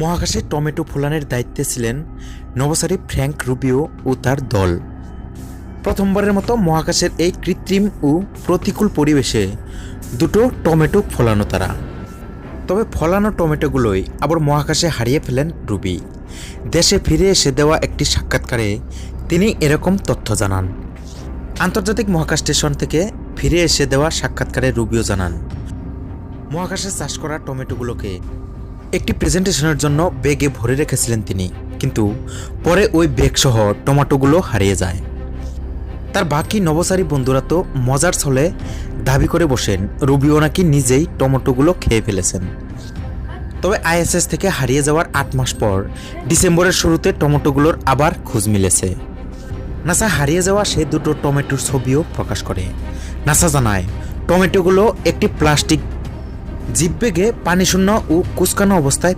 মহাকাশে টমেটো ফলানোর দায়িত্বে ছিলেন নভোচারী ফ্র্যাঙ্ক রুবিও ও তার দল। প্রথমবারের মতো মহাকাশের এই কৃত্রিম ও প্রতিকূল পরিবেশে দুটো টমেটো ফলানো তারা। তবে ফলানো টমেটোগুলোই আবার মহাকাশে হারিয়ে ফেলেন রুবি। দেশে ফিরে এসে দেওয়া একটি সাক্ষাৎকারে তিনি এরকম তথ্য জানান। আন্তর্জাতিক মহাকাশ স্টেশন থেকে ফিরে এসে দেওয়া সাক্ষাৎকারে রুবিও জানান, মহাকাশে চাষ করা টমেটোগুলোকে একটি প্রেজেন্টেশনের জন্য ব্যাগে ভরে রেখেছিলেন তিনি, কিন্তু পরে ওই ব্যাগসহ টমেটোগুলো হারিয়ে যায়। তার বাকি নভোচারী বন্ধুরা তো মজার ছলে দাবি করে বসেন রুবিও নাকি নিজেই টমেটোগুলো খেয়ে ফেলেছেন। তবে আইএসএস থেকে হারিয়ে যাওয়ার 8 মাস পর ডিসেম্বরের শুরুতে টমেটোগুলোর আবার খোঁজ মিলেছে। নাসা হারিয়ে যাওয়া সে দুটো টমেটোর ছবিও প্রকাশ করে। নাসা জানায়, টমেটোগুলো একটি প্লাস্টিক জিপ ব্যাগে পানিশূন্য ও কুঁচকানো অবস্থায়